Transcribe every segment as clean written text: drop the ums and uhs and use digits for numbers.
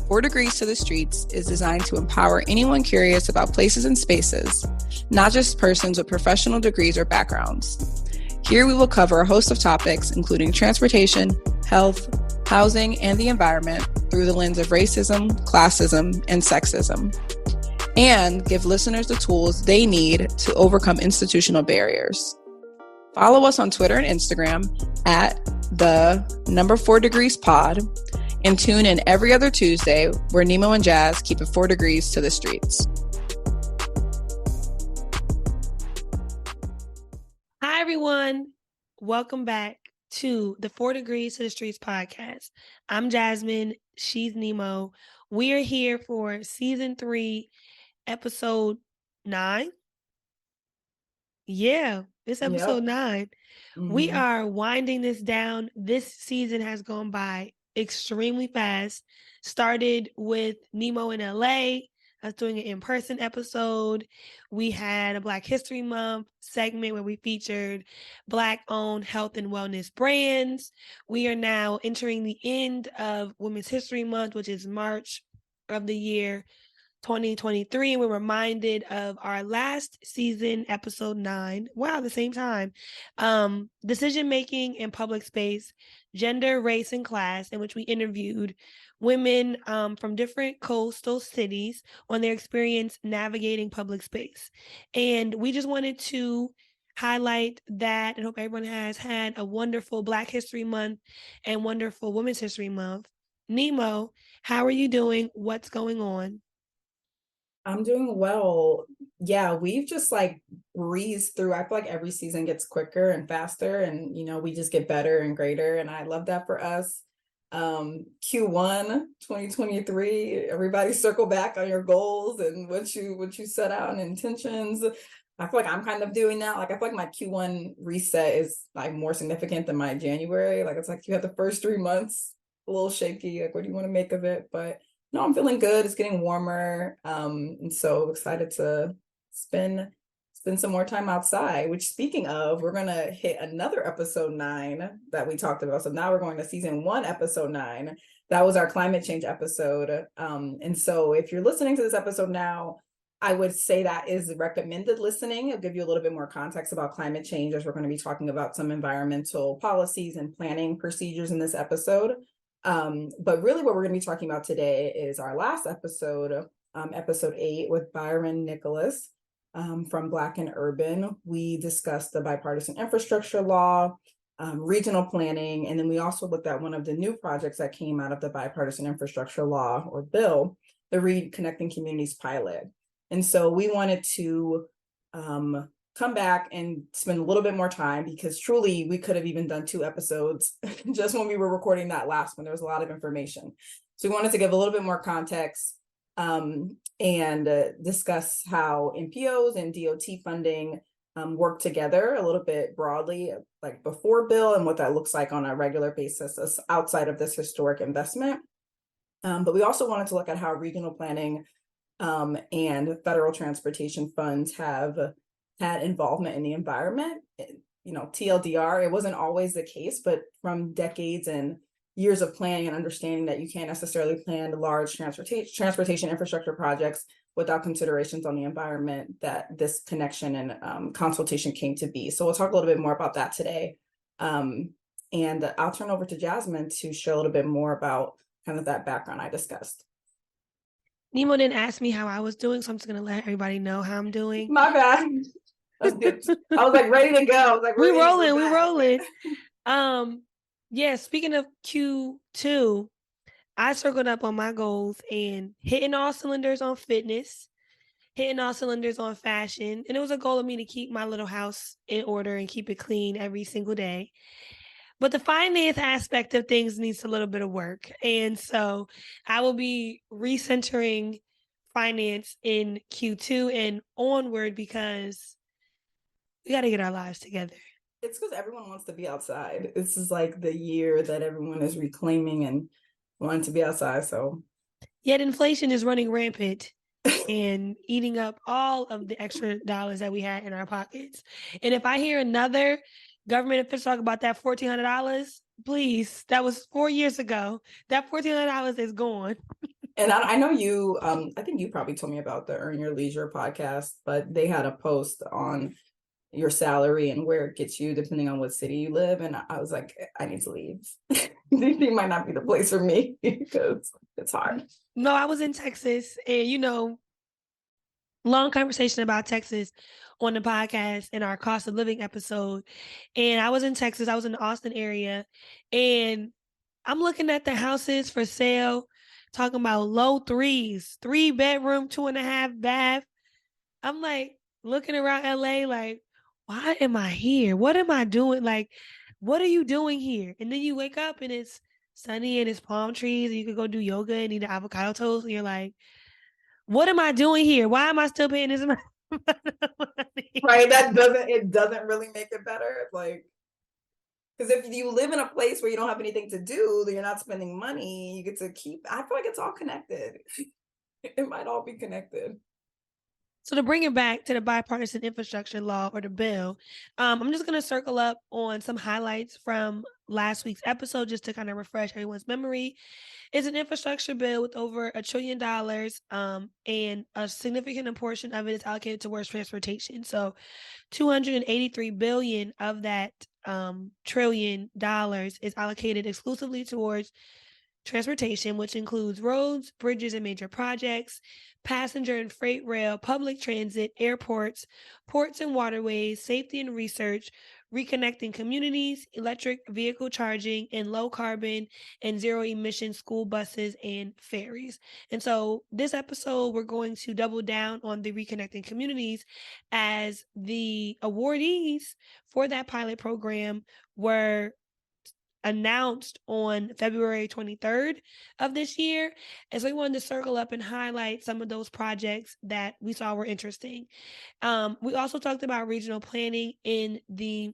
4 Degrees to the Streets is designed to empower anyone curious about places and spaces, not just persons with professional degrees or backgrounds. Here we will cover a host of topics, including transportation, health, housing, and the environment through the lens of racism, classism, and sexism, and give listeners the tools they need to overcome institutional barriers. Follow us on Twitter and Instagram at the 4 Degrees Pod, and tune in every other Tuesday where Nimo and Jas keep it 4 degrees to the streets. Hi, everyone. Welcome back to the 4 Degrees to the Streets podcast. I'm Jasmine. She's Nimo. We are here for season 3, episode 9. Yeah, it's episode 9. Mm-hmm. We are winding this down. This season has gone by extremely fast. Started with Nimo in LA. I was doing an in-person episode. We had a Black History Month segment where we featured Black-owned health and wellness brands. We are now entering the end of Women's History Month, which is March of the year 2023, and we're reminded of our last season, episode 9. Wow, the same time. Decision making in public space, gender, race, and class, in which we interviewed women from different coastal cities on their experience navigating public space. And we just wanted to highlight that and hope everyone has had a wonderful Black History Month and wonderful Women's History Month. Nimo, how are you doing? What's going on? I'm doing well. Yeah, we've just breezed through. I feel like every season gets quicker and faster, and we just get better and greater. And I love that for us. Q1 2023, everybody circle back on your goals and what you set out and intentions. I feel like I'm kind of doing that. I feel like my Q1 reset is more significant than my January. It's you have the first 3 months a little shaky. What do you want to make of it? But no, I'm feeling good. It's getting warmer. And so excited to spend some more time outside, which, speaking of, we're going to hit another episode 9 that we talked about. So now we're going to season 1, episode 9. That was our climate change episode. And so if you're listening to this episode now, I would say that is recommended listening. I'll give you a little bit more context about climate change, as we're going to be talking about some environmental policies and planning procedures in this episode. But really what we're going to be talking about today is our last episode, episode 8, with Byron Nicholas from Black and Urban. We discussed the bipartisan infrastructure law, regional planning, and then we also looked at one of the new projects that came out of the bipartisan infrastructure law or bill, the Read Connecting Communities pilot. And so we wanted to come back and spend a little bit more time, because truly we could have even done 2 episodes just when we were recording that last one. There was a lot of information. So we wanted to give a little bit more context and discuss how MPOs and DOT funding work together a little bit broadly, before bill, and what that looks like on a regular basis outside of this historic investment. But we also wanted to look at how regional planning and federal transportation funds have had involvement in the environment. TLDR, it wasn't always the case, but from decades and years of planning and understanding that you can't necessarily plan large transportation infrastructure projects without considerations on the environment, that this connection and consultation came to be. So we'll talk a little bit more about that today. And I'll turn over to Jasmine to share a little bit more about kind of that background I discussed. Nimo didn't ask me how I was doing, so I'm just going to let everybody know how I'm doing. My bad. That's good. I was ready to go. I was we're rolling. Yeah, speaking of Q2, I circled up on my goals and hitting all cylinders on fitness, hitting all cylinders on fashion. And it was a goal of me to keep my little house in order and keep it clean every single day. But the finance aspect of things needs a little bit of work. And so I will be recentering finance in Q2 and onward, because we got to get our lives together. It's because everyone wants to be outside. This is the year that everyone is reclaiming and wanting to be outside. So yet inflation is running rampant and eating up all of the extra dollars that we had in our pockets. And if I hear another government official talk about that $1,400, please, that was 4 years ago. That $1,400 is gone. And I know you, I think you probably told me about the Earn Your Leisure podcast, but they had a post on your salary and where it gets you depending on what city you live. And I was like, I need to leave. DC might not be the place for me because it's hard. No, I was in Texas, and long conversation about Texas on the podcast in our cost of living episode. And I was in Texas, I was in the Austin area, and I'm looking at the houses for sale, talking about low threes, 3-bedroom, 2.5 bath. I'm like looking around LA like, why am I here? What am I doing? Like, what are you doing here? And then you wake up and it's sunny and it's palm trees and you could go do yoga and eat an avocado toast. And you're like, what am I doing here? Why am I still paying this money? Right. It doesn't really make it better. Like, because if you live in a place where you don't have anything to do, then you're not spending money, you get to keep, I feel like it's all connected. It might all be connected. So to bring it back to the bipartisan infrastructure law or the bill, I'm just going to circle up on some highlights from last week's episode just to kind of refresh everyone's memory. It's an infrastructure bill with over $1 trillion, and a significant portion of it is allocated towards transportation. So $283 billion of that $1 trillion is allocated exclusively towards transportation, which includes roads, bridges, and major projects, passenger and freight rail, public transit, airports, ports and waterways, safety and research, reconnecting communities, electric vehicle charging, and low carbon and zero emission school buses and ferries. And so this episode, we're going to double down on the reconnecting communities, as the awardees for that pilot program were announced on February 23rd of this year. And so we wanted to circle up and highlight some of those projects that we saw were interesting. We also talked about regional planning in the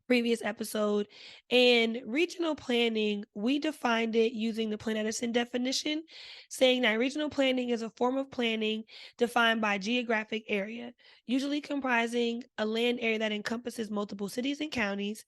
previous episode, and regional planning, we defined it using the Plan Edison definition, saying that regional planning is a form of planning defined by geographic area, usually comprising a land area that encompasses multiple cities and counties.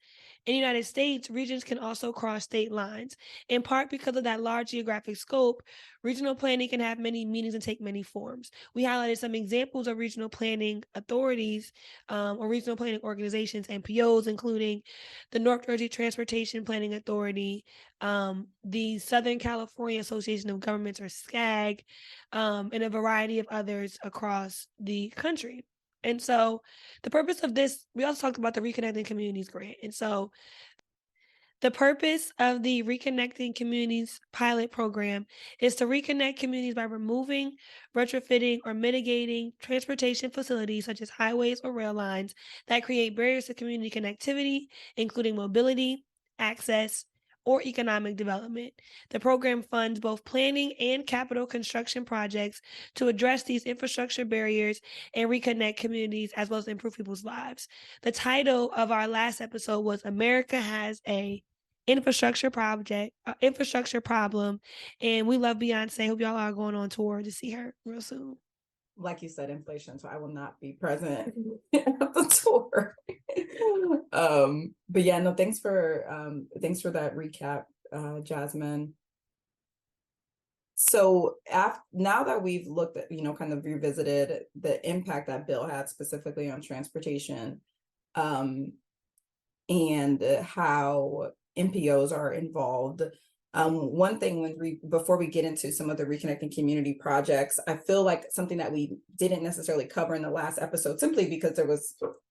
In the United States, regions can also cross state lines. In part because of that large geographic scope, regional planning can have many meanings and take many forms. We highlighted some examples of regional planning authorities or regional planning organizations, MPOs, including the North Jersey Transportation Planning Authority, the Southern California Association of Governments, or SCAG, and a variety of others across the country. And so the purpose of this, we also talked about the Reconnecting Communities grant. And so the purpose of the Reconnecting Communities pilot program is to reconnect communities by removing, retrofitting, or mitigating transportation facilities such as highways or rail lines that create barriers to community connectivity, including mobility, access, or economic development. The program funds both planning and capital construction projects to address these infrastructure barriers and reconnect communities, as well as improve people's lives. The title of our last episode was America Has a infrastructure problem, and we love Beyonce. Hope y'all are going on tour to see her real soon. Like you said, inflation, so I will not be present at the tour. But yeah, no, thanks for that recap, Jasmine. So now that we've looked at, kind of revisited the impact that bill had specifically on transportation, and how MPOs are involved. One thing before we get into some of the reconnecting community projects, I feel like something that we didn't necessarily cover in the last episode, simply because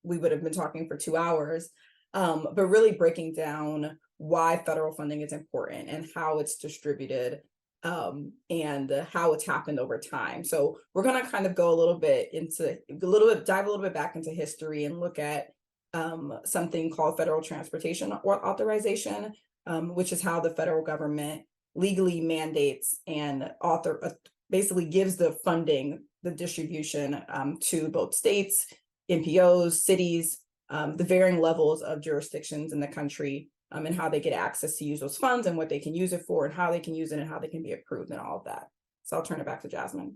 we would have been talking for 2 hours, but really breaking down why federal funding is important and how it's distributed, and how it's happened over time. So we're going to kind of go dive a little bit back into history and look at something called federal transportation authorization, which is how the federal government legally mandates and basically gives the funding, the distribution, to both states, MPOs, cities, the varying levels of jurisdictions in the country, and how they get access to use those funds and what they can use it for and how they can use it and how they can be approved and all of that. So I'll turn it back to Jasmine.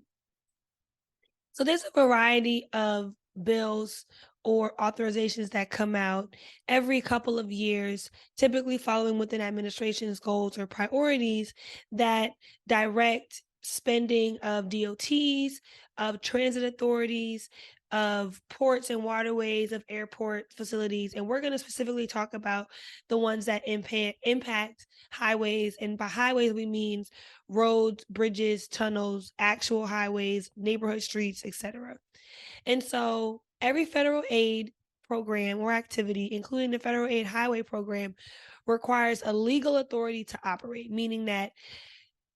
So there's a variety of bills or authorizations that come out every couple of years, typically following within administration's goals or priorities that direct spending of DOTs, of transit authorities, of ports and waterways, of airport facilities. And we're going to specifically talk about the ones that impact highways. And by highways, we mean roads, bridges, tunnels, actual highways, neighborhood streets, etc. And so every federal aid program or activity, including the federal aid highway program, requires a legal authority to operate, meaning that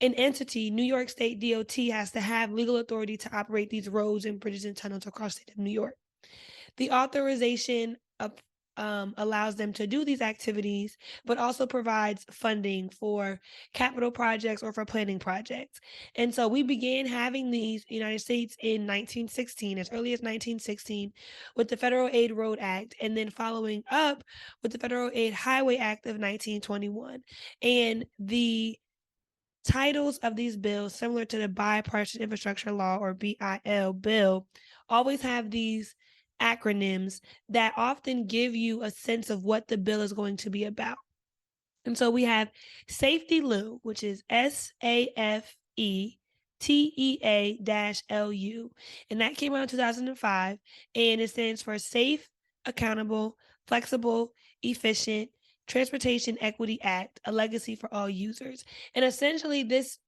an entity, New York State DOT, has to have legal authority to operate these roads and bridges and tunnels across the state of New York. The authorization allows them to do these activities, but also provides funding for capital projects or for planning projects. And so we began having these in the United States in 1916, as early as 1916, with the Federal Aid Road Act, and then following up with the Federal Aid Highway Act of 1921. And the titles of these bills, similar to the Bipartisan Infrastructure Law or BIL bill, always have these acronyms that often give you a sense of what the bill is going to be about. And so we have Safety Lu, which is SAFETEA-LU, and that came out in 2005, and it stands for Safe, Accountable, Flexible, Efficient Transportation Equity Act, a legacy for all users. And essentially, this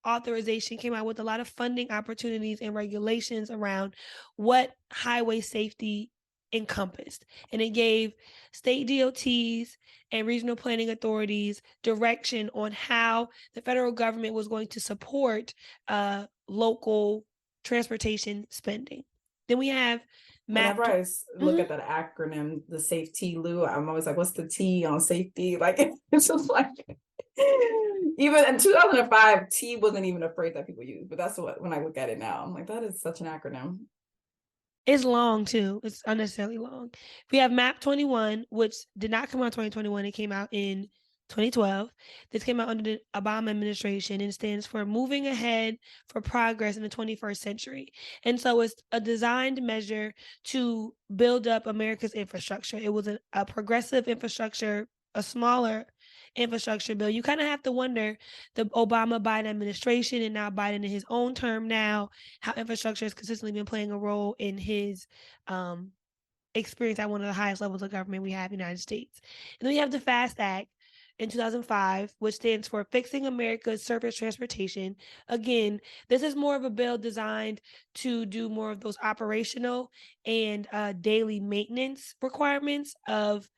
authorization came out with a lot of funding opportunities and regulations around what highway safety encompassed. And it gave state DOTs and regional planning authorities direction on how the federal government was going to support local transportation spending. Then we have Whenever I look at that acronym, the Safety Lu, I'm always like, what's the T on safety? Like, it's just like, even in 2005, T wasn't even a phrase that people use, but that's what, when I look at it now, I'm like, that is such an acronym. It's long too. It's unnecessarily long. We have MAP 21, which did not come out in 2021. It came out in 2012. This came out under the Obama administration and stands for Moving Ahead for Progress in the 21st Century. And so it's a designed measure to build up America's infrastructure. It was a progressive infrastructure, a smaller infrastructure bill. You kind of have to wonder, the Obama-Biden administration and now Biden in his own term now, how infrastructure has consistently been playing a role in his experience at one of the highest levels of government we have in the United States. And then we have the FAST Act in 2005, which stands for Fixing America's Surface Transportation. Again, this is more of a bill designed to do more of those operational and daily maintenance requirements of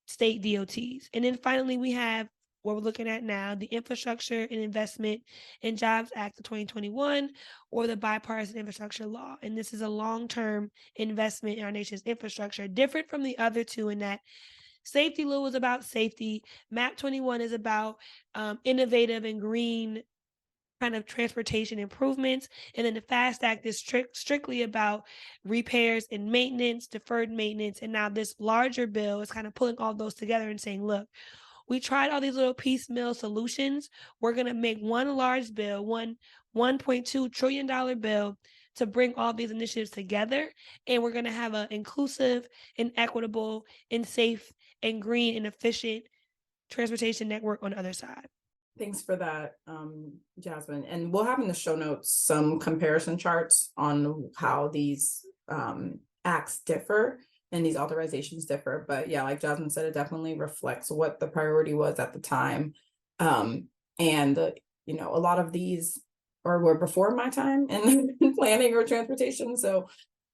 state DOTs. And then finally, we have what we're looking at now, the Infrastructure and Investment and Jobs Act of 2021, or the Bipartisan Infrastructure Law. And this is a long-term investment in our nation's infrastructure, different from the other two in that Safety Lu is about safety. MAP 21 is about innovative and green kind of transportation improvements. And then the FAST Act is strictly about repairs and maintenance, deferred maintenance. And now this larger bill is kind of pulling all those together and saying, look, we tried all these little piecemeal solutions. We're going to make one large bill, $1.2 trillion bill to bring all these initiatives together. And we're going to have an inclusive and equitable and safe and green and efficient transportation network on the other side. Thanks for that, Jasmine. And we'll have in the show notes some comparison charts on how these acts differ and these authorizations differ. But yeah, like Jasmine said, it definitely reflects what the priority was at the time. You know, a lot of these were before my time in planning or transportation. So,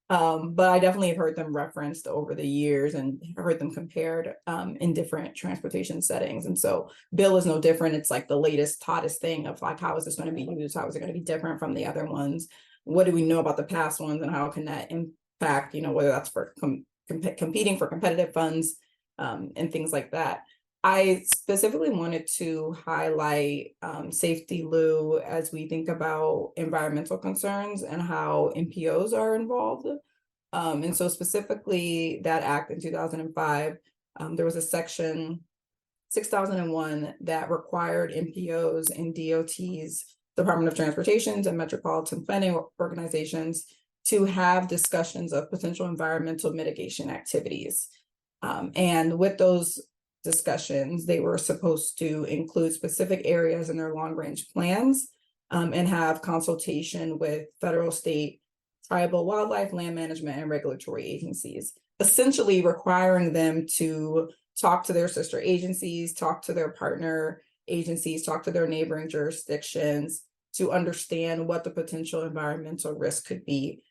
but I definitely have heard them referenced over the years and heard them compared in different transportation settings. And so bill is no different. It's like the latest, hottest thing of like, how is this going to be used? How is it going to be different from the other ones? What do we know about the past ones and how can that impact, you know, whether that's for competing for competitive funds and things like that. I specifically wanted to highlight Safety Lu as we think about environmental concerns and how MPOs are involved. And so specifically that act in 2005, there was a section 6001 that required MPOs and DOTs, Department of Transportation and metropolitan planning organizations, to have discussions of potential environmental mitigation activities. And with those discussions, they were supposed to include specific areas in their long-range plans and have consultation with federal, state, tribal, wildlife, land management, and regulatory agencies, essentially requiring them to talk to their sister agencies, talk to their partner agencies, talk to their neighboring jurisdictions to understand what the potential environmental risk could be,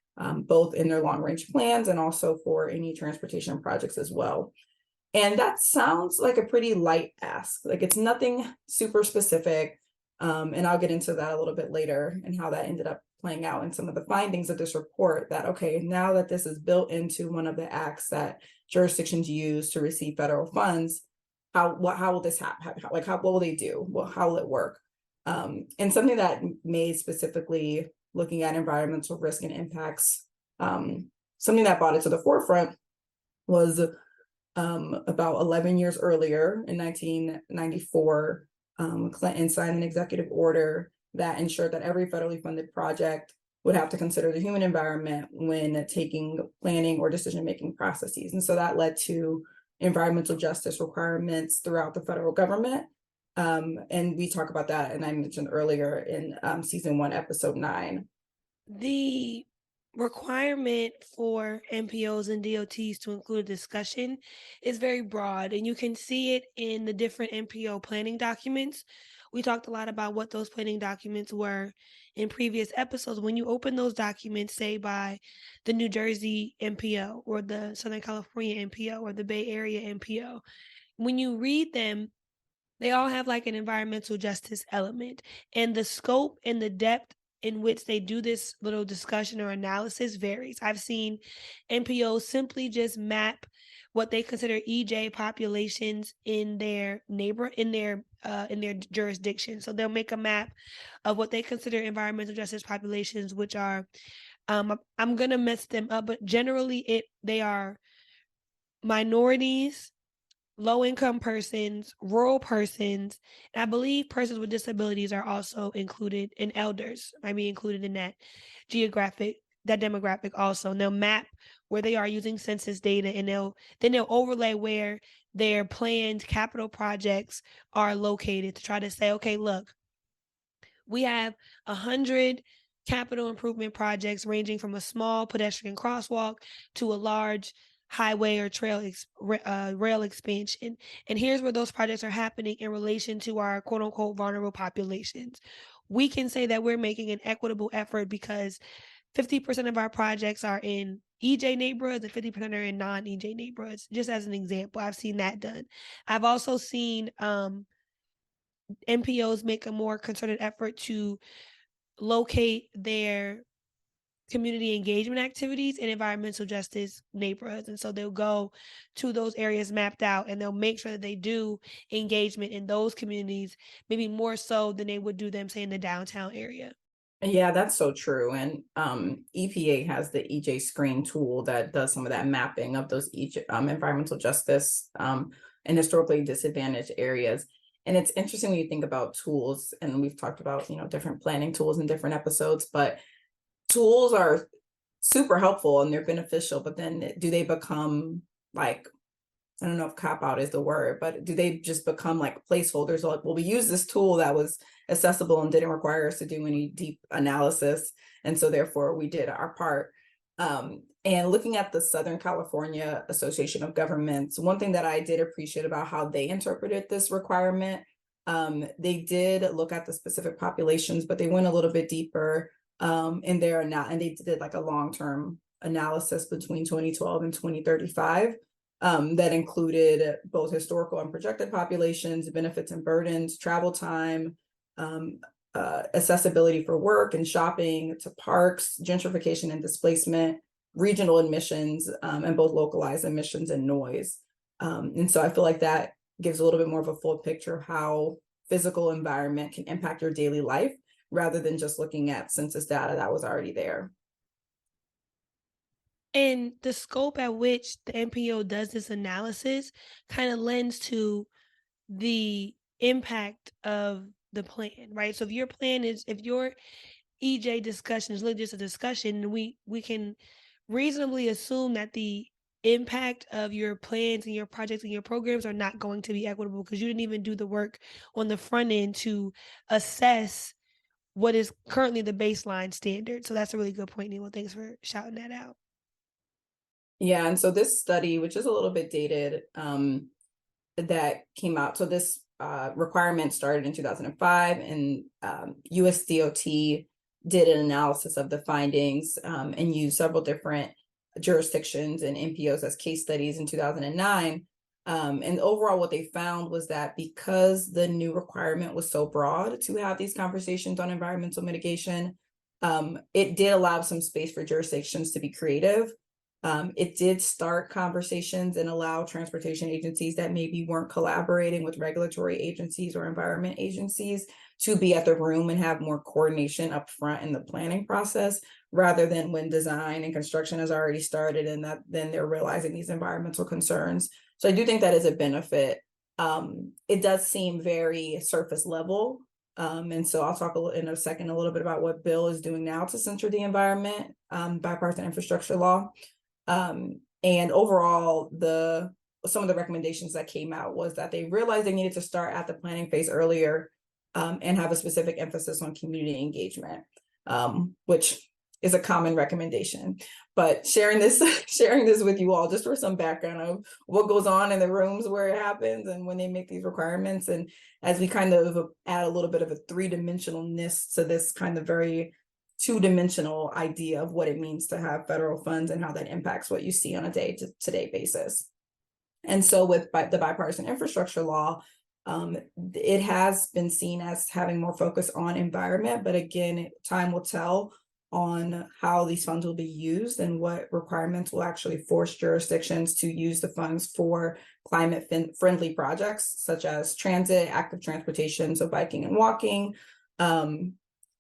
both in their long-range plans and also for any transportation projects as well. And that sounds like a pretty light ask. Like, it's nothing super specific. And I'll get into that a little bit later and how that ended up playing out in some of the findings of this report, that, okay, now that this is built into one of the acts that jurisdictions use to receive federal funds, how will this happen? Like, what will they do? How will it work? And something that made specifically looking at environmental risk and impacts, something that brought it to the forefront was about 11 years earlier in 1994, Clinton signed an executive order that ensured that every federally funded project would have to consider the human environment when taking planning or decision-making processes. And so that led to environmental justice requirements throughout the federal government. And we talk about that, and I mentioned earlier in season 1, episode 9. The requirement for MPOs and DOTs to include a discussion is very broad, and you can see it in the different MPO planning documents. We talked a lot about what those planning documents were in previous episodes. When you open those documents, say by the New Jersey MPO or the Southern California MPO or the Bay Area MPO, when you read them, they all have like an environmental justice element, and the scope and the depth in which they do this little discussion or analysis varies. I've seen MPOs simply just map what they consider EJ populations in their jurisdiction. So they'll make a map of what they consider environmental justice populations, which are I'm gonna mess them up, but generally they are minorities, low-income persons, rural persons, and I believe persons with disabilities are also included, and elders might be included in that demographic also. And they'll map where they are using census data, and they'll overlay where their planned capital projects are located to try to say, okay, look, we have 100 capital improvement projects ranging from a small pedestrian crosswalk to a large highway or rail expansion. And here's where those projects are happening in relation to our quote unquote vulnerable populations. We can say that we're making an equitable effort because 50% of our projects are in EJ neighborhoods and 50% are in non-EJ neighborhoods, just as an example. I've seen that done. I've also seen MPOs make a more concerted effort to locate their community engagement activities in environmental justice neighborhoods. And so they'll go to those areas mapped out, and they'll make sure that they do engagement in those communities, maybe more so than they would do them, say, in the downtown area. Yeah, that's so true. And EPA has the EJ Screen tool that does some of that mapping of those environmental justice and historically disadvantaged areas. And it's interesting when you think about tools, and we've talked about, different planning tools in different episodes, but tools are super helpful and they're beneficial, but then do they become like, I don't know if cop out is the word, but do they just become like placeholders? Like, well, we use this tool that was accessible and didn't require us to do any deep analysis, and so therefore we did our part. And looking at the Southern California Association of Governments, one thing that I did appreciate about how they interpreted this requirement, they did look at the specific populations, but they went a little bit deeper in there, and they did like a long-term analysis between 2012 and 2035 that included both historical and projected populations, benefits and burdens, travel time, accessibility for work and shopping to parks, gentrification and displacement, regional emissions, and both localized emissions and noise. And so I feel like that gives a little bit more of a full picture of how physical environment can impact your daily life, rather than just looking at census data that was already there. And the scope at which the MPO does this analysis kind of lends to the impact of the plan, right? So if your EJ discussion is really just a discussion, we can reasonably assume that the impact of your plans and your projects and your programs are not going to be equitable because you didn't even do the work on the front end to assess what is currently the baseline standard. So that's a really good point, Nemo. Thanks for shouting that out. Yeah, and so this study, which is a little bit dated, that came out. So this requirement started in 2005, and USDOT did an analysis of the findings and used several different jurisdictions and MPOs as case studies in 2009. And overall, what they found was that because the new requirement was so broad to have these conversations on environmental mitigation, it did allow some space for jurisdictions to be creative. It did start conversations and allow transportation agencies that maybe weren't collaborating with regulatory agencies or environment agencies to be at the room and have more coordination up front in the planning process, rather than when design and construction has already started and that then they're realizing these environmental concerns. So I do think that is a benefit. It does seem very surface level. And so I'll talk in a second a little bit about what Bill is doing now to center the environment, bipartisan infrastructure law. And overall, some of the recommendations that came out was that they realized they needed to start at the planning phase earlier, and have a specific emphasis on community engagement, which is a common recommendation. But sharing this with you all just for some background of what goes on in the rooms where it happens and when they make these requirements, and as we kind of add a little bit of a three-dimensionalness to this kind of very two-dimensional idea of what it means to have federal funds and how that impacts what you see on a day-to-day basis. And so with the bipartisan infrastructure law, it has been seen as having more focus on environment, but again, time will tell on how these funds will be used and what requirements will actually force jurisdictions to use the funds for climate friendly projects, such as transit, active transportation, so biking and walking,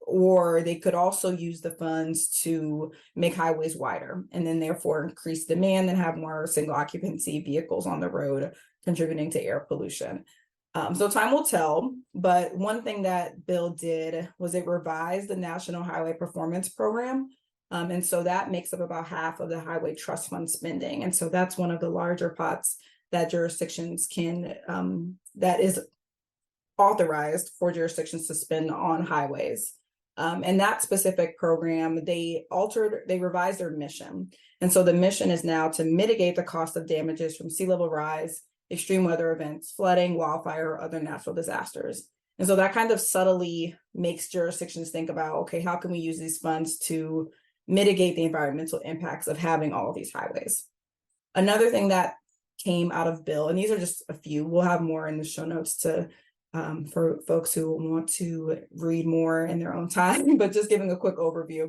or they could also use the funds to make highways wider and then therefore increase demand and have more single occupancy vehicles on the road, contributing to air pollution. So time will tell, but one thing that Bill did was it revised the National Highway Performance Program. And so that makes up about half of the Highway Trust Fund spending. And so that's one of the larger pots that jurisdictions can, that is authorized for jurisdictions to spend on highways. And that specific program, they revised their mission. And so the mission is now to mitigate the cost of damages from sea level rise, extreme weather events, flooding, wildfire, or other natural disasters. And so that kind of subtly makes jurisdictions think about, okay, how can we use these funds to mitigate the environmental impacts of having all of these highways? Another thing that came out of Bill, and these are just a few, we'll have more in the show notes to for folks who want to read more in their own time, but just giving a quick overview.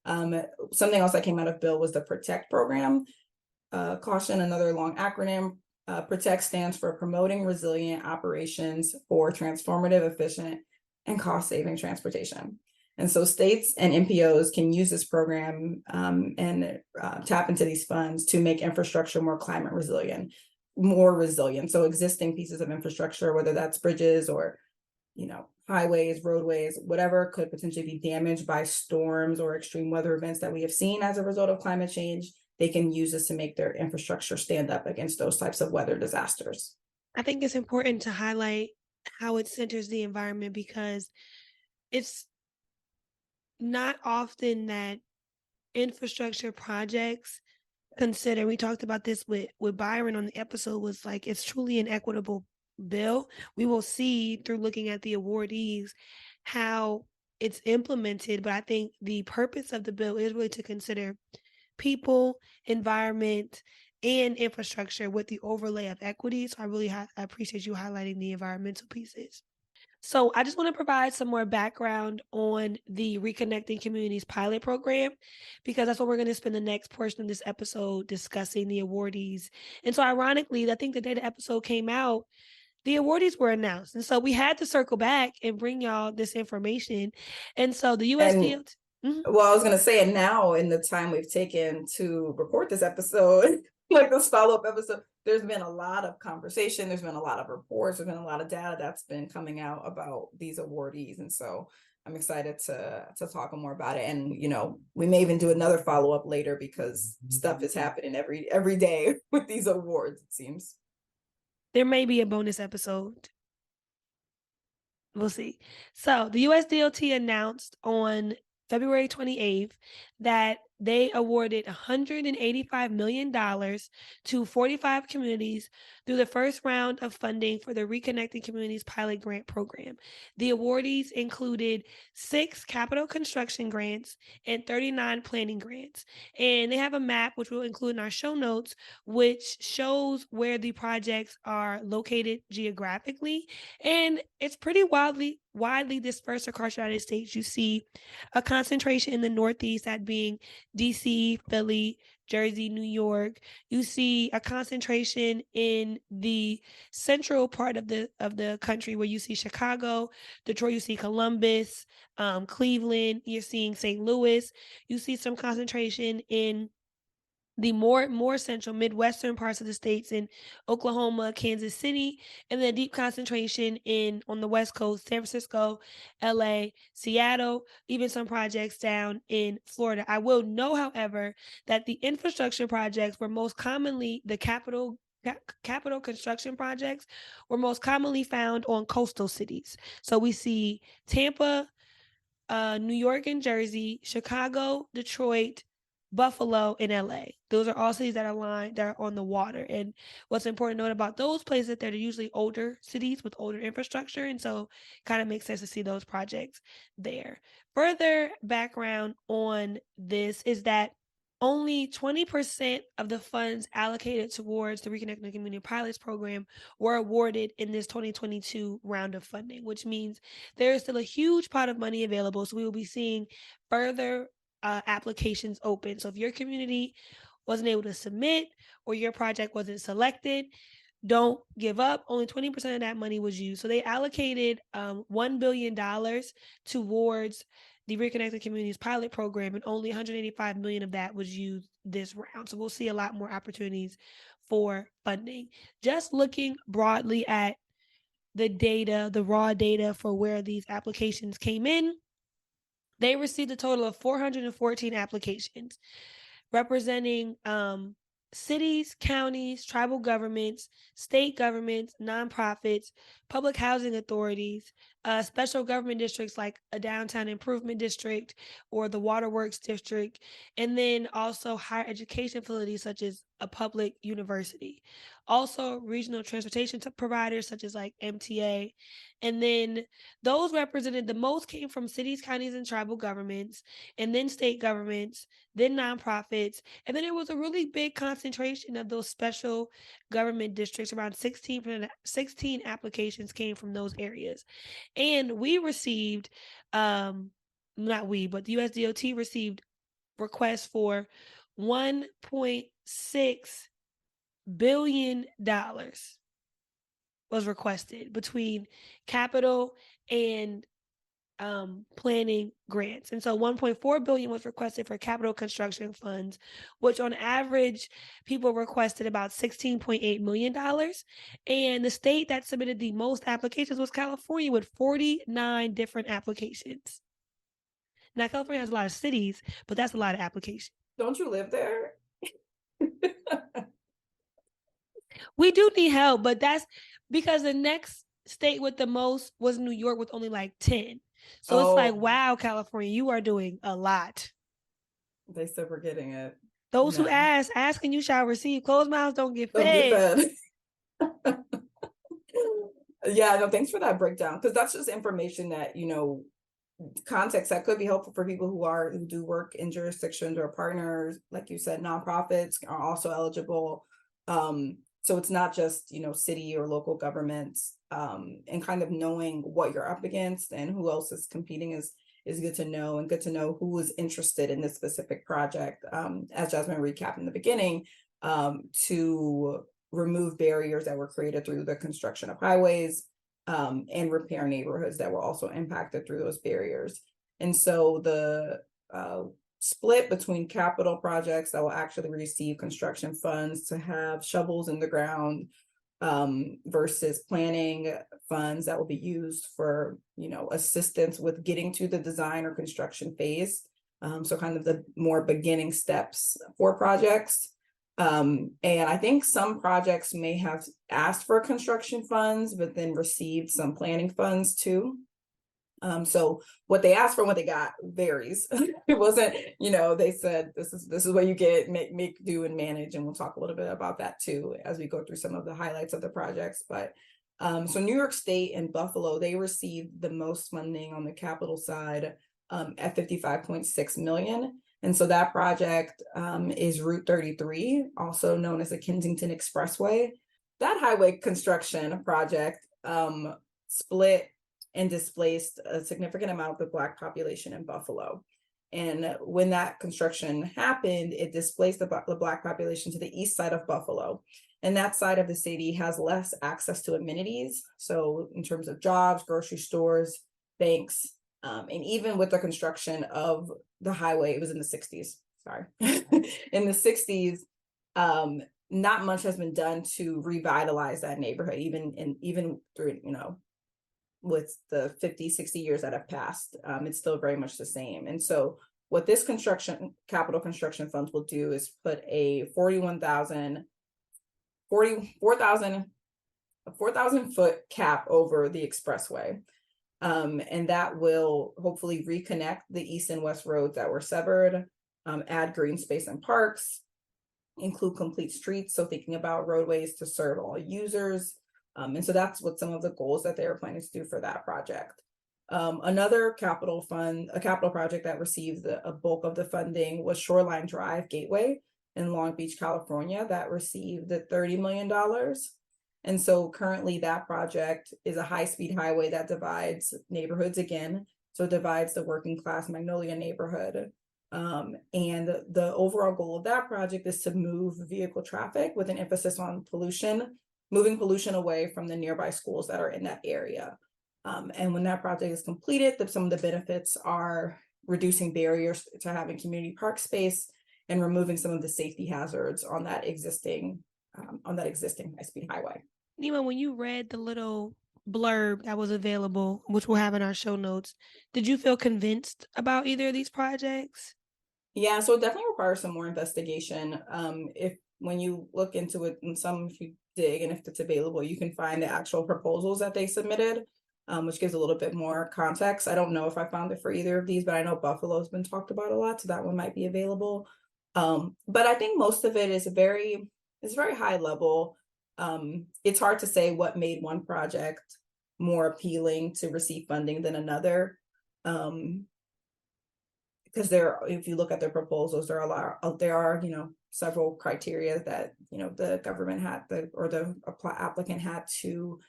Something else that came out of Bill was the PROTECT program. Caution, another long acronym. PROTECT stands for Promoting Resilient Operations for Transformative, Efficient, and Cost-Saving Transportation. And so states and MPOs can use this program and tap into these funds to make infrastructure more climate resilient, more resilient. So existing pieces of infrastructure, whether that's bridges or, highways, roadways, whatever could potentially be damaged by storms or extreme weather events that we have seen as a result of climate change, they can use this to make their infrastructure stand up against those types of weather disasters. I think it's important to highlight how it centers the environment, because it's not often that infrastructure projects consider, we talked about this with Byron on the episode, was like, it's truly an equitable bill. We will see through looking at the awardees how it's implemented, but I think the purpose of the bill is really to consider people, environment, and infrastructure with the overlay of equity. So I really I appreciate you highlighting the environmental pieces. So I just want to provide some more background on the Reconnecting Communities pilot program, because that's what we're going to spend the next portion of this episode discussing, the awardees. And so ironically, I think the day the episode came out, the awardees were announced. And so we had to circle back and bring y'all this information. And so the USDOT... Well, I was going to say, and now in the time we've taken to record this episode, like this follow-up episode, there's been a lot of conversation, there's been a lot of reports, there's been a lot of data that's been coming out about these awardees. And so I'm excited to talk more about it. And, we may even do another follow-up later, because stuff is happening every day with these awards, it seems. There may be a bonus episode. We'll see. So the USDOT announced on February 28th that they awarded $185 million to 45 communities through the first round of funding for the Reconnecting Communities Pilot Grant Program. The awardees included 6 capital construction grants and 39 planning grants. And they have a map, which we'll include in our show notes, which shows where the projects are located geographically. And it's pretty widely dispersed across the United States. You see a concentration in the Northeast, that being DC, Philly, Jersey, New York. You see a concentration in the central part of the country, where you see Chicago, Detroit, you see Columbus, Cleveland, you're seeing St. Louis. You see some concentration in the more central Midwestern parts of the states in Oklahoma, Kansas City, and then deep concentration on the West Coast, San Francisco, LA, Seattle, even some projects down in Florida. I will know, however, that the infrastructure projects were most commonly the capital construction projects were most commonly found on coastal cities. So we see Tampa, New York and Jersey, Chicago, Detroit, Buffalo, and LA. Those are all cities that are on the water. And what's important to note about those places, that they're usually older cities with older infrastructure. And so kind of makes sense to see those projects there. Further background on this is that only 20% of the funds allocated towards the Reconnecting Community Pilots program were awarded in this 2022 round of funding, which means there is still a huge pot of money available. So we will be seeing further applications open. So if your community wasn't able to submit or your project wasn't selected, don't give up. Only 20% of that money was used. So they allocated $1 billion towards the Reconnected Communities pilot program, and only $185 million of that was used this round. So we'll see a lot more opportunities for funding. Just looking broadly at the data, the raw data for where these applications came in, they received a total of 414 applications, representing cities, counties, tribal governments, state governments, nonprofits, public housing authorities, special government districts like a downtown improvement district or the waterworks district, and then also higher education facilities such as a public university. Also regional transportation providers such as like MTA. And then those represented the most came from cities, counties, and tribal governments, and then state governments, then nonprofits. And then there was a really big concentration of those special government districts. Around 16 applications came from those areas. And we received, not we, but the USDOT received requests for $1.6 billion was requested between capital and planning grants. And so $1.4 billion was requested for capital construction funds, which on average, people requested about $16.8 million. And the state that submitted the most applications was California, with 49 different applications. Now, California has a lot of cities, but that's a lot of applications. Don't you live there? We do need help, but that's because the next state with the most was New York, with only like 10. So it's like, wow, California, you are doing a lot. They said we're getting it. Those who ask and you shall receive. Closed mouths don't get fed. Yeah, no, thanks for that breakdown, because that's just information that, context that could be helpful for people who do work in jurisdictions or partners. Like you said, nonprofits are also eligible. So it's not just, city or local governments, and kind of knowing what you're up against and who else is competing is good to know, and good to know who is interested in this specific project. As Jasmine recapped in the beginning, to remove barriers that were created through the construction of highways, and repair neighborhoods that were also impacted through those barriers. And so the split between capital projects that will actually receive construction funds to have shovels in the ground, versus planning funds that will be used for, assistance with getting to the design or construction phase. So kind of the more beginning steps for projects. And I think some projects may have asked for construction funds, but then received some planning funds too. So what they asked for and what they got varies. It wasn't, they said this is what you get, make do and manage, and we'll talk a little bit about that too as we go through some of the highlights of the projects. But so New York State and Buffalo, they received the most funding on the capital side at 55.6 million. And so that project is Route 33, also known as the Kensington Expressway. That highway construction project split and displaced a significant amount of the Black population in Buffalo. And when that construction happened, it displaced the Black population to the east side of Buffalo. And that side of the city has less access to amenities. So in terms of jobs, grocery stores, banks, and even with the construction of the highway, it was in the 60s, sorry. In the 60s, not much has been done to revitalize that neighborhood, even through, with the 50, 60 years that have passed, it's still very much the same. And so what this capital construction funds will do is put a 4,000 foot cap over the expressway. And that will hopefully reconnect the east and west roads that were severed, add green space and parks, include complete streets. So thinking about roadways to serve all users. And so that's what some of the goals that they are planning to do for that project. Another capital project that received a bulk of the funding was Shoreline Drive Gateway in Long Beach, California, that received the $30 million. And so currently that project is a high-speed highway that divides neighborhoods again. So it divides the working class Magnolia neighborhood. And the overall goal of that project is to move vehicle traffic with an emphasis on moving pollution away from the nearby schools that are in that area. And when that project is completed, some of the benefits are reducing barriers to having community park space and removing some of the safety hazards on that existing high-speed highway. Nima, when you read the little blurb that was available, which we'll have in our show notes, did you feel convinced about either of these projects? Yeah, so it definitely requires some more investigation. When you look into it, and if you dig and if it's available, you can find the actual proposals that they submitted, which gives a little bit more context. I don't know if I found it for either of these, but I know Buffalo's been talked about a lot, so that one might be available. But I think most of it is very high level. It's hard to say what made one project more appealing to receive funding than another. Because if you look at their proposals, there are several criteria that the government the applicant had to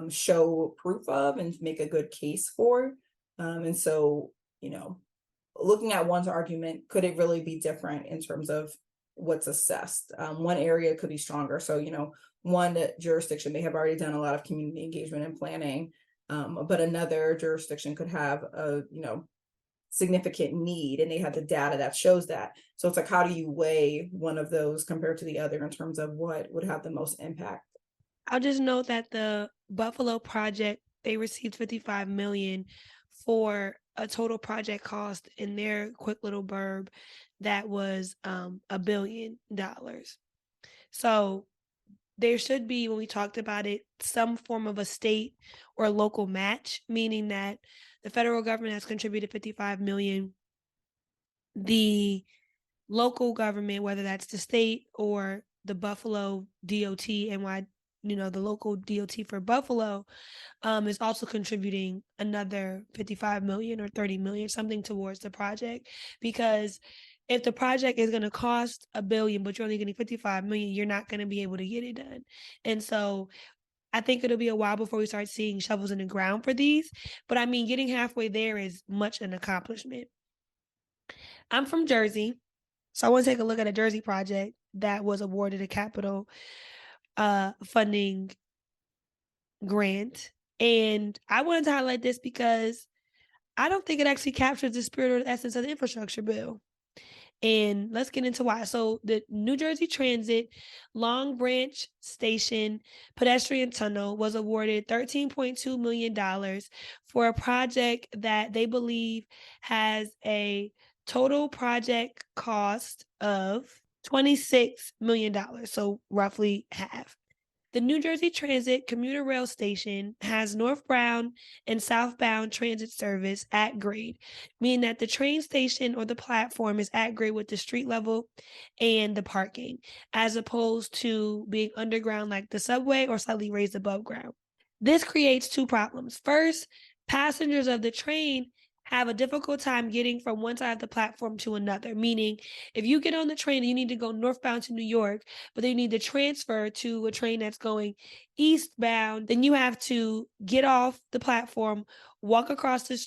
show proof of and make a good case for. And so looking at one's argument, could it really be different in terms of what's assessed? One area could be stronger. So one jurisdiction may have already done a lot of community engagement and planning, but another jurisdiction could have a significant need, and they have the data that shows that. So it's like, how do you weigh one of those compared to the other in terms of what would have the most impact? I'll just note that the Buffalo project, they received $55 million for a total project cost in their quick little blurb that was $1 billion. So there should be, when we talked about it, some form of a state or local match, meaning that the federal government has contributed $55 million. The local government, whether that's the state or the Buffalo DOT, the local DOT for Buffalo, is also contributing another $55 million or $30 million, something towards the project. Because if the project is going to cost $1 billion, but you're only getting $55 million, you're not going to be able to get it done. And so I think it'll be a while before we start seeing shovels in the ground for these. But I mean, getting halfway there is much an accomplishment. I'm from Jersey, so I want to take a look at a Jersey project that was awarded a capital funding grant. And I wanted to highlight this because I don't think it actually captures the spirit or the essence of the infrastructure bill. And let's get into why. So the New Jersey Transit Long Branch Station Pedestrian Tunnel was awarded $13.2 million for a project that they believe has a total project cost of $26 million, so roughly half. The New Jersey Transit commuter rail station has northbound and southbound transit service at grade, meaning that the train station or the platform is at grade with the street level and the parking, as opposed to being underground like the subway or slightly raised above ground. This creates two problems. First, passengers of the train have a difficult time getting from one side of the platform to another, meaning if you get on the train and you need to go northbound to New York, but then you need to transfer to a train that's going eastbound, then you have to get off the platform, walk across the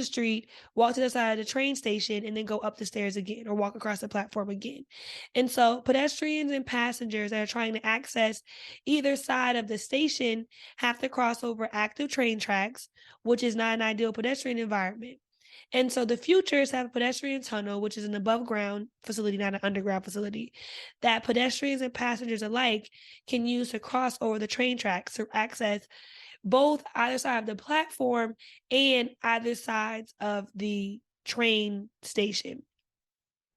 street, walk to the side of the train station, and then go up the stairs again or walk across the platform again. And so pedestrians and passengers that are trying to access either side of the station have to cross over active train tracks, which is not an ideal pedestrian environment. And so the futures have a pedestrian tunnel, which is an above ground facility, not an underground facility, that pedestrians and passengers alike can use to cross over the train tracks to access both either side of the platform and either sides of the train station.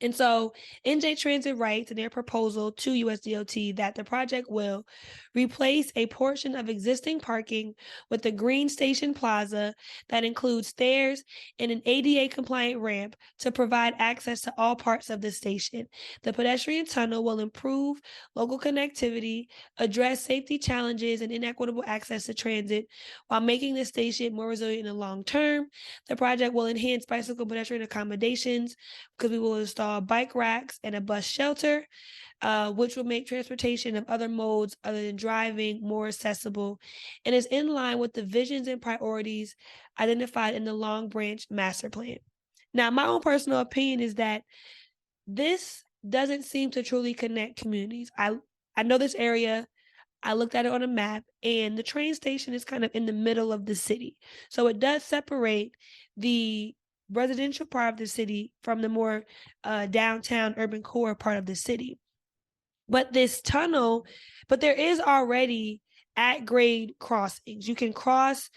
And so NJ Transit writes in their proposal to USDOT that the project will replace a portion of existing parking with a green station plaza that includes stairs and an ADA compliant ramp to provide access to all parts of the station. The pedestrian tunnel will improve local connectivity, address safety challenges and inequitable access to transit while making the station more resilient in the long term. The project will enhance bicycle pedestrian accommodations because we will install bike racks and a bus shelter, which will make transportation of other modes other than driving more accessible and is in line with the visions and priorities identified in the Long Branch Master Plan. Now, my own personal opinion is that this doesn't seem to truly connect communities. I know this area. I looked at it on a map, and the train station is kind of in the middle of the city. So it does separate the residential part of the city from the more downtown urban core part of the city. But this tunnel, but there is already at grade crossings. You can cross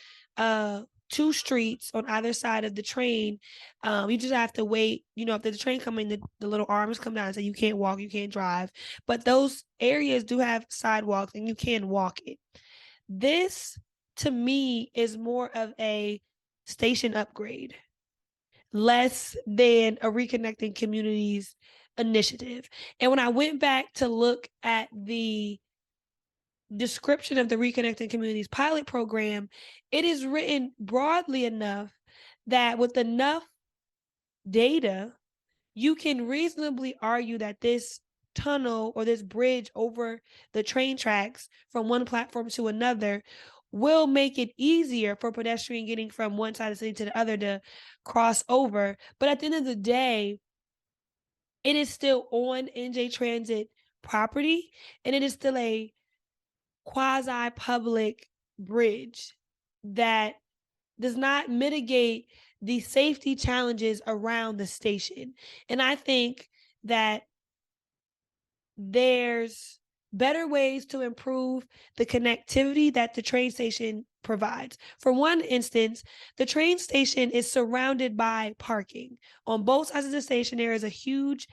two streets on either side of the train. You just have to wait. You know, if there's a train coming, the little arms come down and say you can't walk, you can't drive. But those areas do have sidewalks and you can walk it. This, to me, is more of a station upgrade, less than a reconnecting communities initiative. And when I went back to look at the description of the Reconnecting Communities pilot program, it is written broadly enough that with enough data, you can reasonably argue that this tunnel or this bridge over the train tracks from one platform to another will make it easier for pedestrian getting from one side of the city to the other to cross over. But at the end of the day, it is still on NJ Transit property, and it is still a quasi-public bridge that does not mitigate the safety challenges around the station. And I think that there's better ways to improve the connectivity that the train station provides. For one instance, the train station is surrounded by parking. On both sides of the station, there is a huge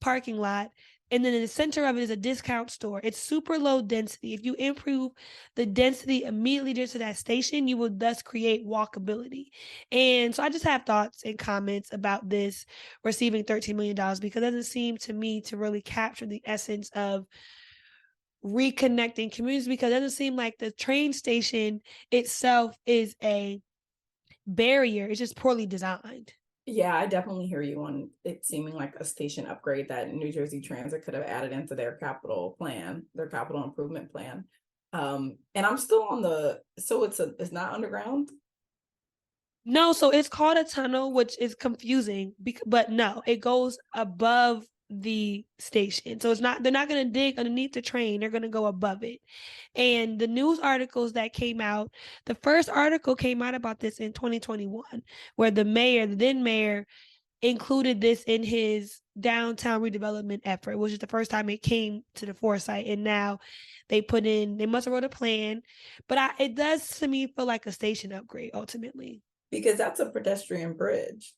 parking lot. And then in the center of it is a discount store. It's super low density. If you improve the density immediately just to that station, you will thus create walkability. And so I just have thoughts and comments about this receiving $13 million because it doesn't seem to me to really capture the essence of reconnecting communities, because it doesn't seem like the train station itself is a barrier. It's just poorly designed. Yeah, I definitely hear you on it seeming like a station upgrade that New Jersey Transit could have added into their capital plan, their capital improvement plan. And I'm still on so it's not underground? No, so it's called a tunnel, which is confusing, but no, it goes above the station. So they're not going to dig underneath the train. They're going to go above it. And the news articles that came out, the first article came out about this in 2021, where the then mayor, included this in his downtown redevelopment effort, which is the first time it came to the foresight. And now they must have wrote a plan, but it does to me feel like a station upgrade ultimately. Because that's a pedestrian bridge,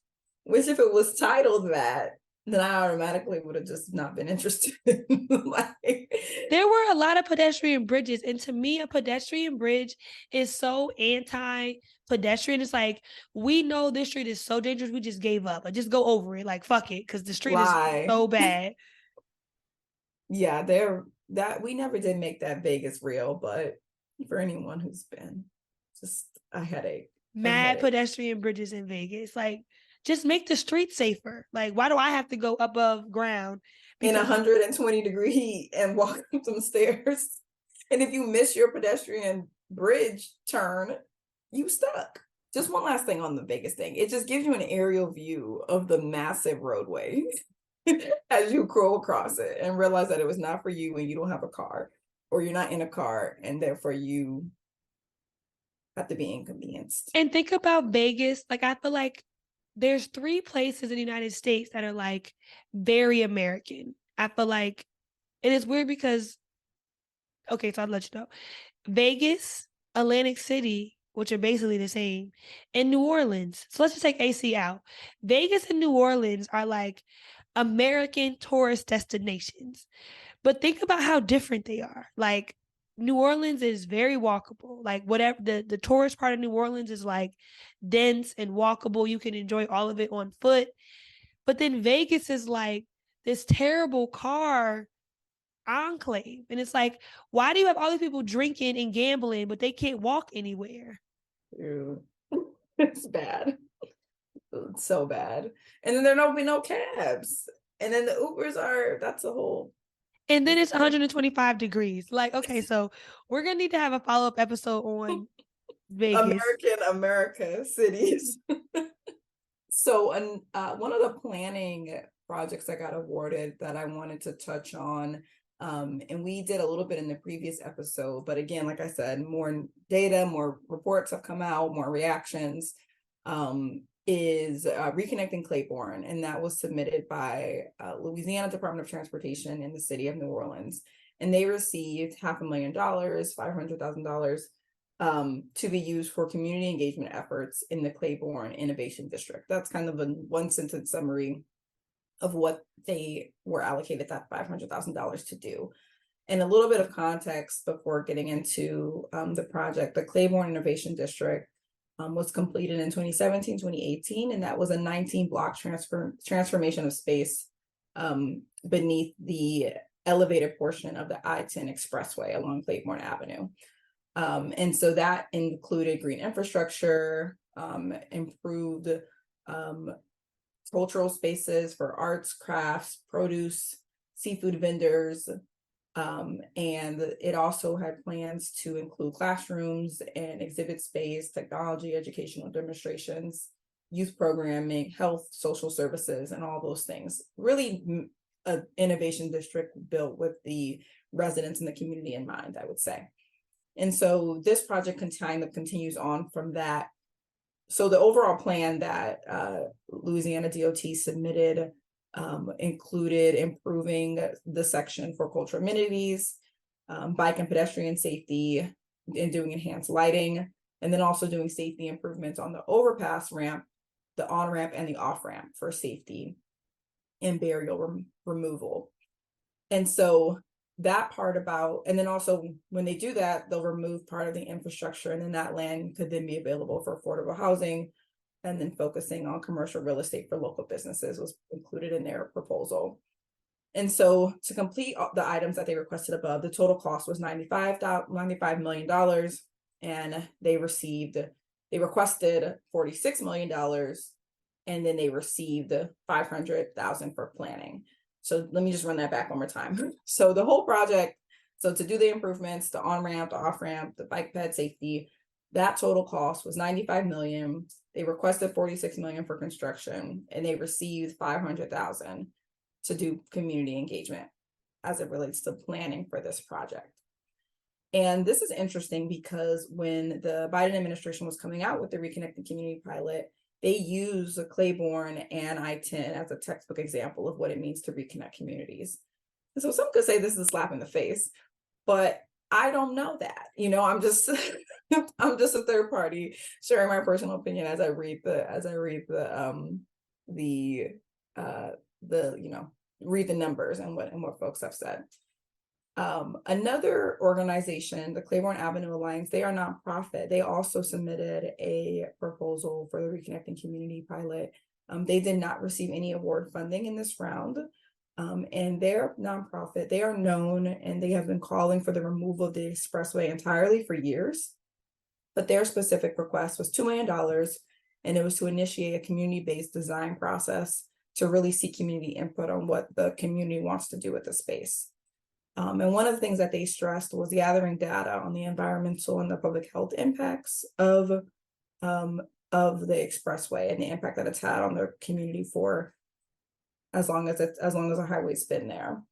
which if it was titled that, then I automatically would have just not been interested. Like, there were a lot of pedestrian bridges, and to me, a pedestrian bridge is so anti-pedestrian. It's like, we know this street is so dangerous, we just gave up. I just go over it, like fuck it, because the street is so bad. Yeah, we never did make that Vegas real, but for anyone who's been, just a headache. Mad pedestrian bridges in Vegas. Like, just make the street safer. Like, why do I have to go above ground in 120-degree heat and walk up some stairs? And if you miss your pedestrian bridge turn, you stuck. Just one last thing on the Vegas thing. It just gives you an aerial view of the massive roadway as you crawl across it and realize that it was not for you when you don't have a car, or you're not in a car, and therefore you have to be inconvenienced. And think about Vegas. Like, I feel like there's 3 places in the United States that are like very American. I feel like, and it's weird because, okay, so I'll let you know. Vegas, Atlantic City, which are basically the same, and New Orleans. So let's just take AC out. Vegas and New Orleans are like American tourist destinations. But think about how different they are. Like, New Orleans is very walkable. Like, whatever the tourist part of New Orleans is like dense and walkable. You can enjoy all of it on foot. But then Vegas is like this terrible car enclave. And it's like, why do you have all these people drinking and gambling, but they can't walk anywhere? Ew. It's bad. It's so bad. And then there'll be no cabs. And then the Ubers that's a whole. And then it's 125 degrees. Like, okay, so we're going to need to have a follow-up episode on Vegas. America cities. So one of the planning projects I got awarded that I wanted to touch on, and we did a little bit in the previous episode, but again, like I said, more data, more reports have come out, more reactions, is Reconnecting Claiborne, and that was submitted by Louisiana Department of Transportation in the city of New Orleans, and they received $500,000, $500,000 to be used for community engagement efforts in the Claiborne Innovation District. That's kind of a one-sentence summary of what they were allocated that $500,000 to do. And a little bit of context before getting into the project. The Claiborne Innovation District was completed in 2017, 2018, and that was a 19-block transformation of space beneath the elevated portion of the I-10 expressway along Claiborne Avenue. And so that included green infrastructure, improved cultural spaces for arts, crafts, produce, seafood vendors, and it also had plans to include classrooms and exhibit space, technology, educational demonstrations, youth programming, health, social services, and all those things. Really an innovation district built with the residents and the community in mind, I would say. And so this project kind of continues on from that. So the overall plan that Louisiana DOT submitted included improving the section for cultural amenities, bike and pedestrian safety, and doing enhanced lighting, and then also doing safety improvements on the overpass ramp, the on-ramp, and the off-ramp for safety and burial removal. And so that part and then also when they do that, they'll remove part of the infrastructure, and then that land could then be available for affordable housing, and then focusing on commercial real estate for local businesses was included in their proposal. And so to complete the items that they requested above, the total cost was $95 million, and they requested $46 million, and then they received $500,000 for planning. So let me just run that back one more time. So the whole project, so to do the improvements, the on-ramp, the off-ramp, the bike ped safety, that total cost was $95 million. They requested $46 million for construction, and they received $500,000 to do community engagement as it relates to planning for this project. And this is interesting because when the Biden administration was coming out with the Reconnecting Community Pilot, they use Claiborne and I-10 as a textbook example of what it means to reconnect communities. And so some could say this is a slap in the face, but I don't know that. I'm just I'm just a third party sharing my personal opinion as I read the read the numbers and what folks have said. Another organization, the Claiborne Avenue Alliance, they are nonprofit. They also submitted a proposal for the Reconnecting Community pilot. They did not receive any award funding in this round. And they're nonprofit. They are known and they have been calling for the removal of the expressway entirely for years. But their specific request was $2 million, and it was to initiate a community-based design process to really seek community input on what the community wants to do with the space. And one of the things that they stressed was gathering data on the environmental and the public health impacts of the expressway and the impact that it's had on their community for as long as the highway's been there.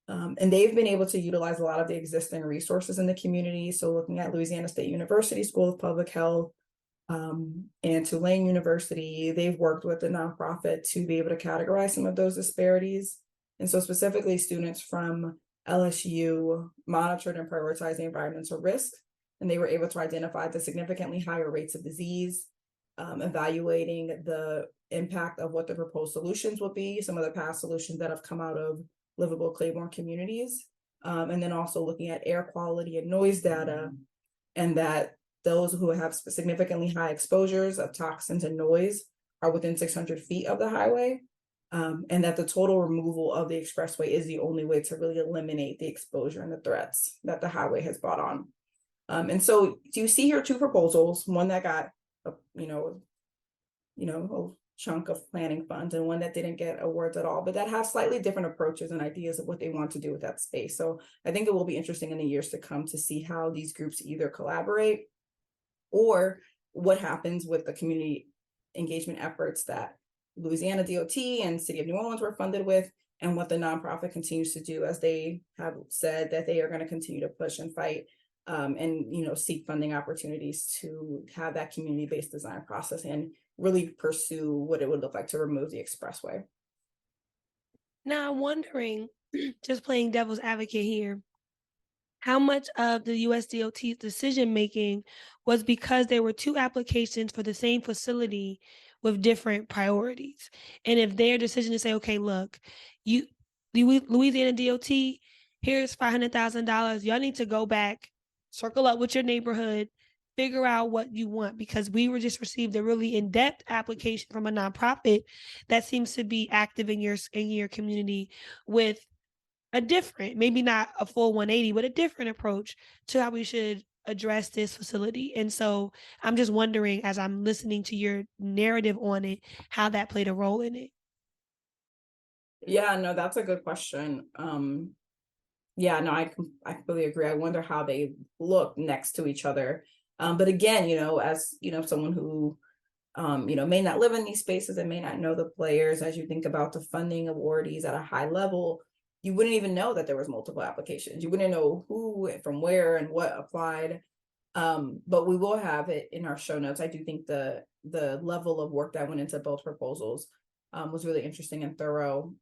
And they've been able to utilize a lot of the existing resources in the community. So looking at Louisiana State University School of Public Health and Tulane University, they've worked with the nonprofit to be able to categorize some of those disparities. And so specifically students from LSU monitored and prioritized the environmental risk, and they were able to identify the significantly higher rates of disease, evaluating the impact of what the proposed solutions would be, some of the past solutions that have come out of livable Claiborne communities, and then also looking at air quality and noise data, and that those who have significantly high exposures of toxins and noise are within 600 feet of the highway. And that the total removal of the expressway is the only way to really eliminate the exposure and the threats that the highway has brought on. And so you see here two proposals, one that got a chunk of planning funds and one that didn't get awards at all, but that have slightly different approaches and ideas of what they want to do with that space. So I think it will be interesting in the years to come to see how these groups either collaborate or what happens with the community engagement efforts that Louisiana DOT and City of New Orleans were funded with, and what the nonprofit continues to do, as they have said that they are going to continue to push and fight and seek funding opportunities to have that community-based design process and really pursue what it would look like to remove the expressway. Now I'm wondering, just playing devil's advocate here, how much of the USDOT's decision making was because there were two applications for the same facility with different priorities? And if their decision to say, okay, look, Louisiana DOT, here's $500,000. Y'all need to go back, circle up with your neighborhood, figure out what you want, because we were just received a really in-depth application from a nonprofit that seems to be active in your community with a different, maybe not a full 180, but a different approach to how we should address this facility. And so I'm just wondering, as I'm listening to your narrative on it, how that played a role in it. Yeah, no, that's a good question. Yeah, no, I completely agree. I wonder how they look next to each other. But again, as someone who may not live in these spaces and may not know the players, as you think about the funding awardees at a high level, you wouldn't even know that there was multiple applications. You wouldn't know who, from where, and what applied. But we will have it in our show notes. I do think the level of work that went into both proposals was really interesting and thorough.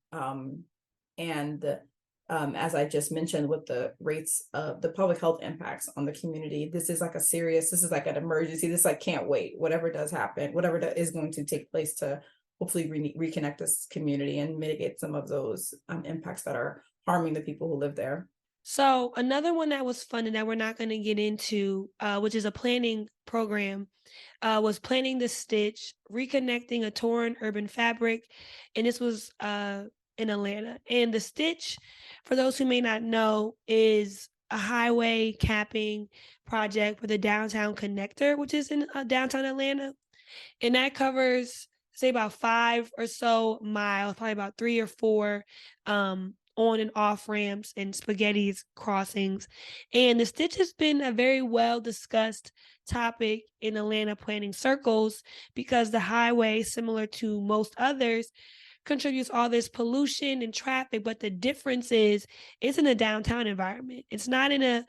As I just mentioned, with the rates of the public health impacts on the community, this is like an emergency. This can't wait. Whatever does happen, whatever is going to take place to hopefully reconnect this community and mitigate some of those impacts that are harming the people who live there. So another one that was fun and that we're not going to get into, which is a planning program, was Planning the Stitch, Reconnecting a Torn Urban Fabric. And this was in Atlanta. And the Stitch, for those who may not know, is a highway capping project for the downtown connector, which is in downtown Atlanta. And that covers, say, about 5 or so miles, probably about 3 or 4 on and off ramps and spaghetti's crossings. And the Stitch has been a very well discussed topic in Atlanta planning circles because the highway, similar to most others, contributes all this pollution and traffic. But the difference is it's in a downtown environment. It's not in a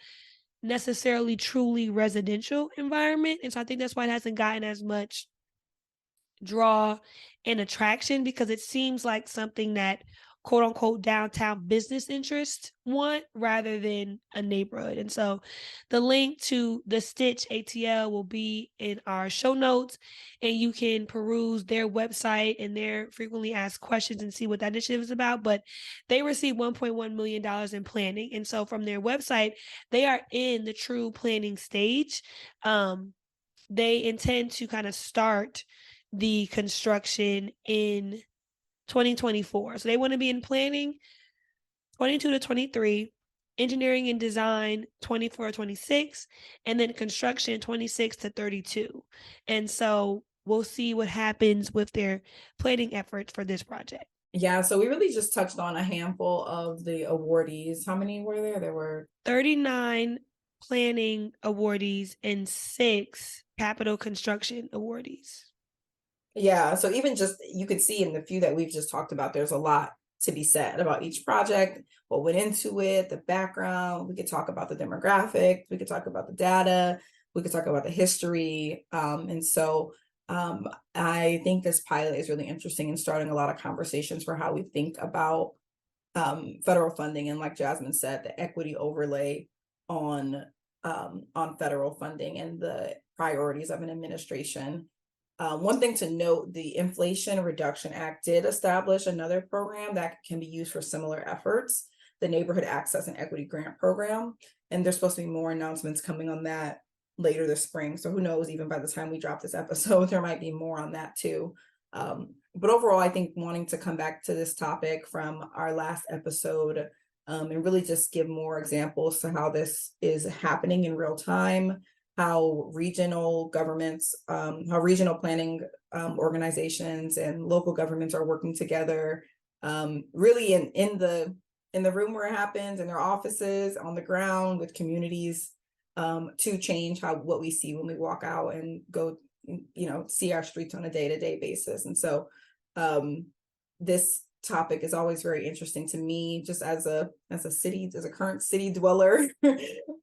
necessarily truly residential environment. And so I think that's why it hasn't gotten as much draw and attraction, because it seems like something that quote unquote downtown business interest want rather than a neighborhood. And so the link to the Stitch ATL will be in our show notes, and you can peruse their website and their frequently asked questions and see what that initiative is about. But they received $1.1 million in planning. And so from their website, they are in the true planning stage. They intend to kind of start the construction in 2024. So they want to be in planning 22 to 23, engineering and design 24 to 26, and then construction 26 to 32. And so we'll see what happens with their planning efforts for this project. Yeah, so we really just touched on a handful of the awardees. How many were there? There were 39 planning awardees and 6 capital construction awardees. Yeah, so even just you could see in the few that we've just talked about, there's a lot to be said about each project, what went into it, the background. We could talk about the demographics, we could talk about the data, we could talk about the history. And so I think this pilot is really interesting in starting a lot of conversations for how we think about federal funding, and like Jasmine said, the equity overlay on federal funding and the priorities of an administration. One thing to note, the Inflation Reduction Act did establish another program that can be used for similar efforts, the Neighborhood Access and Equity Grant Program. And there's supposed to be more announcements coming on that later this spring. So who knows, even by the time we drop this episode, there might be more on that too. But overall, I think wanting to come back to this topic from our last episode and really just give more examples to how this is happening in real time, how regional governments, how regional planning organizations and local governments are working together, really in the room where it happens, in their offices, on the ground with communities, to change what we see when we walk out and go, see our streets on a day-to-day basis. And so this topic is always very interesting to me, just as a current city dweller,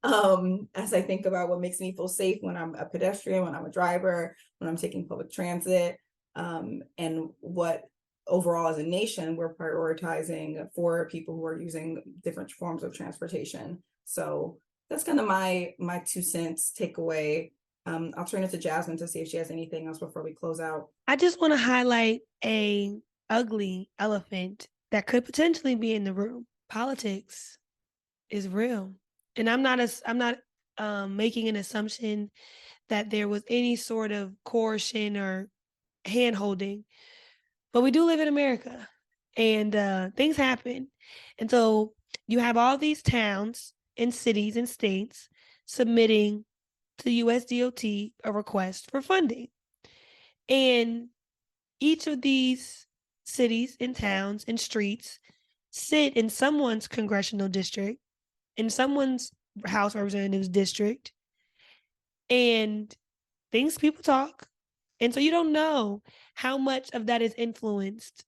as I think about what makes me feel safe when I'm a pedestrian, when I'm a driver, when I'm taking public transit, and what overall as a nation we're prioritizing for people who are using different forms of transportation. So that's kind of my 2 cents takeaway. I'll turn it to Jasmine to see if she has anything else before we close out. I just want to highlight a ugly elephant that could potentially be in the room. Politics is real. And I'm not making an assumption that there was any sort of coercion or hand-holding, but we do live in America, and things happen. And so you have all these towns and cities and states submitting to USDOT a request for funding. And each of these cities and towns and streets sit in someone's congressional district, in someone's House of Representatives district, and people talk. And so you don't know how much of that is influenced,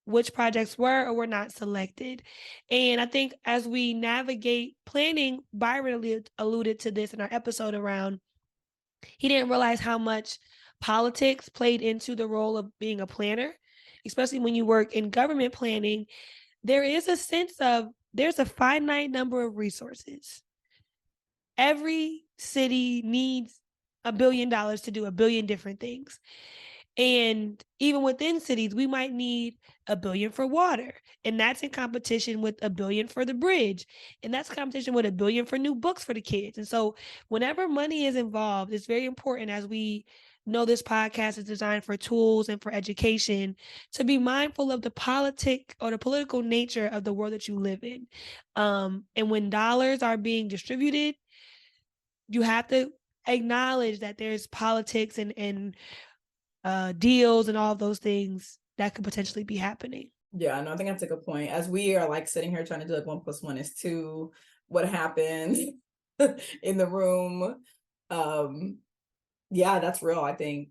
which projects were or were not selected. And I think as we navigate planning, Byron alluded to this in our episode around, he didn't realize how much politics played into the role of being a planner, especially when you work in government planning. There is a sense of there's a finite number of resources. Every city needs $1 billion to do 1 billion different things. And even within cities, we might need $1 billion for water. And that's in competition with $1 billion for the bridge. And that's competition with $1 billion for new books for the kids. And so whenever money is involved, it's very important, as we know this podcast is designed for tools and for education, to be mindful of the political nature of the world that you live in. And when dollars are being distributed, you have to acknowledge that there's politics and deals and all of those things that could potentially be happening. Yeah, no, I think that's a good point. As we are like sitting here trying to do like 1 + 1 is 2, what happened in the room. Yeah, that's real. I think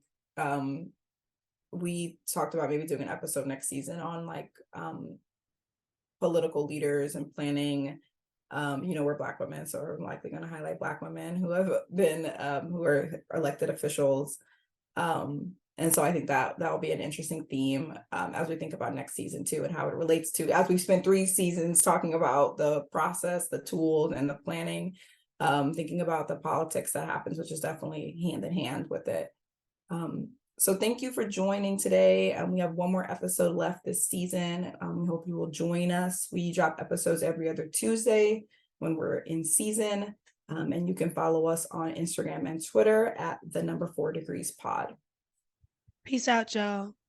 we talked about maybe doing an episode next season on like political leaders and planning. We're Black women, so we're likely going to highlight Black women who have been who are elected officials. And so I think that will be an interesting theme as we think about next season too, and how it relates to, as we've spent 3 seasons talking about the process, the tools, and the planning, thinking about the politics that happens, which is definitely hand in hand with it. So thank you for joining today. We have one more episode left this season. We hope you will join us. We drop episodes every other Tuesday when we're in season. And you can follow us on Instagram and Twitter at @4degreespod. Peace out, y'all.